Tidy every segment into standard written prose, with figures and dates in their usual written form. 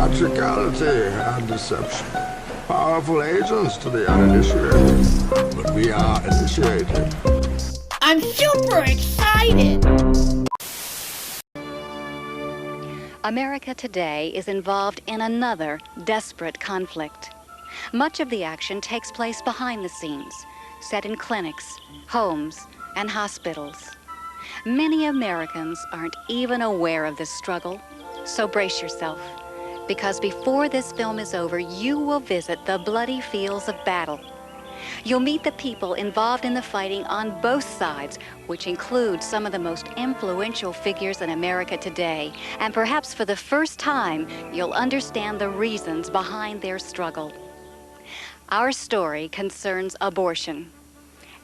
theatricality and deception. Powerful agents to the uninitiated, but we are initiated. I'm super excited! America today is involved in another desperate conflict. Much of the action takes place behind the scenes, set in clinics, homes, and hospitals. Many Americans aren't even aware of this struggle, so brace yourself, because before this film is over, you will visit the bloody fields of battle. You'll meet the people involved in the fighting on both sides, which includes some of the most influential figures in America today. And perhaps for the first time, you'll understand the reasons behind their struggle. Our story concerns abortion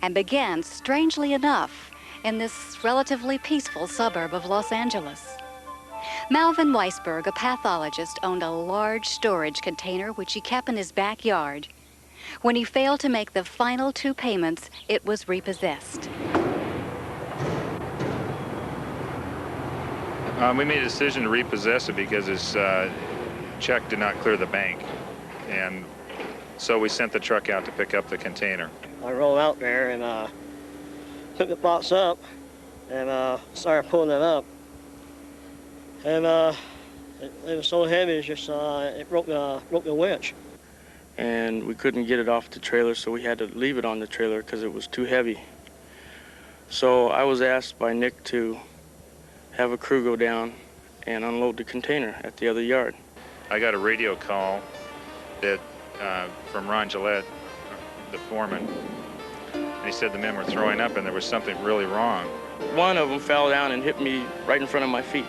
and began, strangely enough, in this relatively peaceful suburb of Los Angeles. Melvin Weisberg, a pathologist, owned a large storage container which he kept in his backyard. When he failed to make the final 2 payments, it was repossessed. We made a decision to repossess it because his check did not clear the bank. And so we sent the truck out to pick up the container. I rolled out there and took the box up and started pulling it up. And it was so heavy, it's just it broke the winch. And we couldn't get it off the trailer, so we had to leave it on the trailer because it was too heavy. So I was asked by Nick to have a crew go down and unload the container at the other yard. I got a radio call that from Ron Gillette, the foreman, and he said the men were throwing up and there was something really wrong. One of them fell down and hit me right in front of my feet.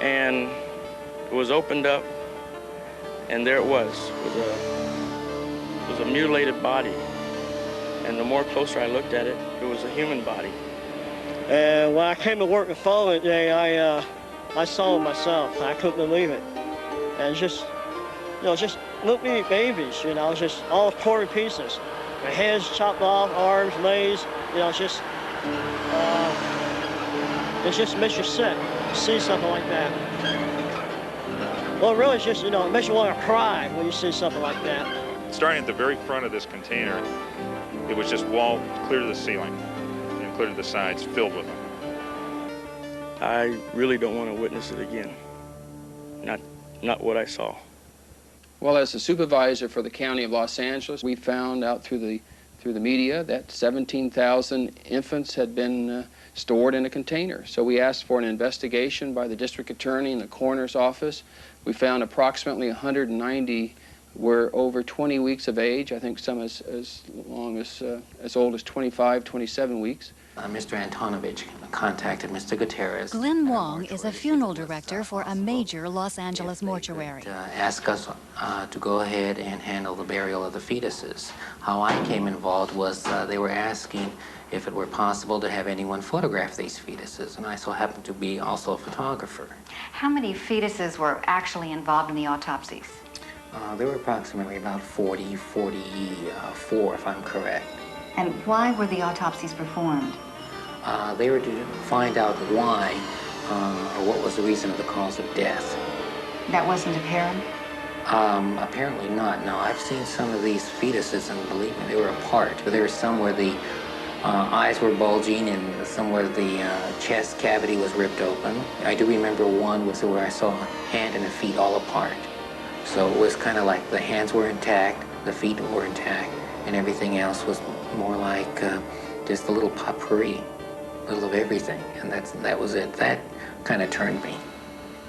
And it was opened up, and there it was. It was a mutilated body. And the more closer I looked at it, it was a human body. And when I came to work the following day, I saw it myself. I couldn't believe it. And just, just little bitty babies, just all torn pieces. Their heads chopped off, arms, legs, it just makes you sick to see something like that. Well, it really just, it makes you want to cry when you see something like that. Starting at the very front of this container, it was just wall clear to the ceiling and clear to the sides, filled with them. I really don't want to witness it again. Not what I saw. Well, as the supervisor for the County of Los Angeles, we found out through the media that 17,000 infants had been stored in a container. So we asked for an investigation by the district attorney and the coroner's office. We found approximately 190 were over 20 weeks of age. I think some as old as 25, 27 weeks. Mr. Antonovich contacted Mr. Gutierrez. Glenn Wong is a funeral director for a major Los Angeles mortuary. Asked us to go ahead and handle the burial of the fetuses. How I came involved was they were asking if it were possible to have anyone photograph these fetuses, and I so happened to be also a photographer. How many fetuses were actually involved in the autopsies? There were approximately about 44, if I'm correct. And why were the autopsies performed? They were to find out why, or what was the reason of the cause of death. That wasn't apparent? Apparently not. No, I've seen some of these fetuses, and believe me, they were apart. There were some where the eyes were bulging, and some where the chest cavity was ripped open. I do remember one was where I saw a hand and a feet all apart. So it was kind of like the hands were intact, the feet were intact, and everything else was more like just a little potpourri, a little of everything, and that was it. That kind of turned me.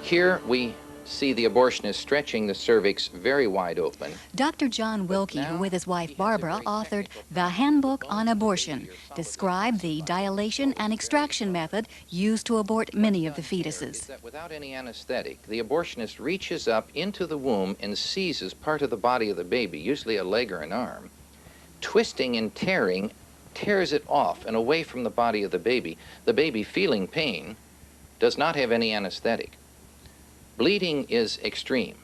Here we see the abortionist stretching the cervix very wide open. Dr. John Wilkie, who with his wife Barbara authored The Handbook on Abortion, described the dilation and extraction method used to abort many of the fetuses. Without any anesthetic, the abortionist reaches up into the womb and seizes part of the body of the baby, usually a leg or an arm, twisting and tearing, tears it off and away from the body of the baby. The baby, feeling pain, does not have any anesthetic. Bleeding is extreme.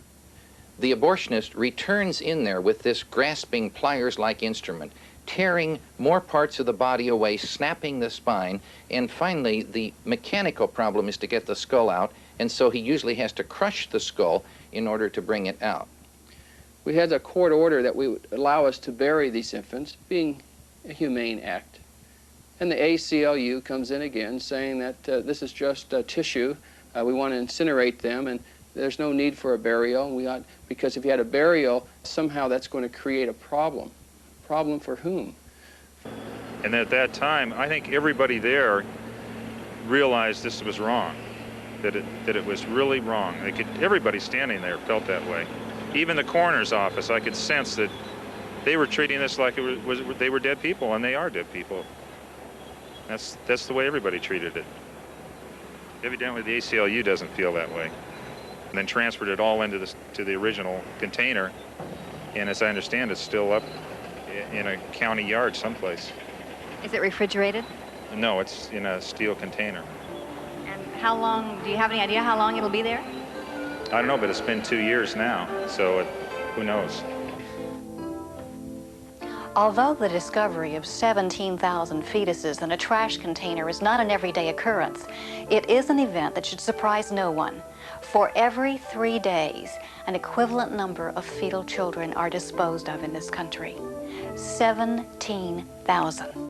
The abortionist returns in there with this grasping pliers-like instrument, tearing more parts of the body away, snapping the spine, and finally the mechanical problem is to get the skull out and so he usually has to crush the skull in order to bring it out. We had a court order that we would allow us to bury these infants, being a humane act. And the ACLU comes in again saying that this is just tissue. We want to incinerate them, and there's no need for a burial. Because if you had a burial, somehow that's going to create a problem. Problem for whom? And at that time, I think everybody there realized this was wrong, that it was really wrong. Everybody standing there felt that way. Even the coroner's office, I could sense that they were treating this like they were dead people, and they are dead people. That's the way everybody treated it. Evidently, the ACLU doesn't feel that way. And then transferred it all into to the original container, and as I understand, it's still up in a county yard someplace. Is it refrigerated? No, it's in a steel container. And how long, do you have any idea how long it'll be there? I don't know, but it's been 2 years now, so who knows? Although the discovery of 17,000 fetuses in a trash container is not an everyday occurrence, it is an event that should surprise no one. For every 3 days, an equivalent number of fetal children are disposed of in this country. 17,000.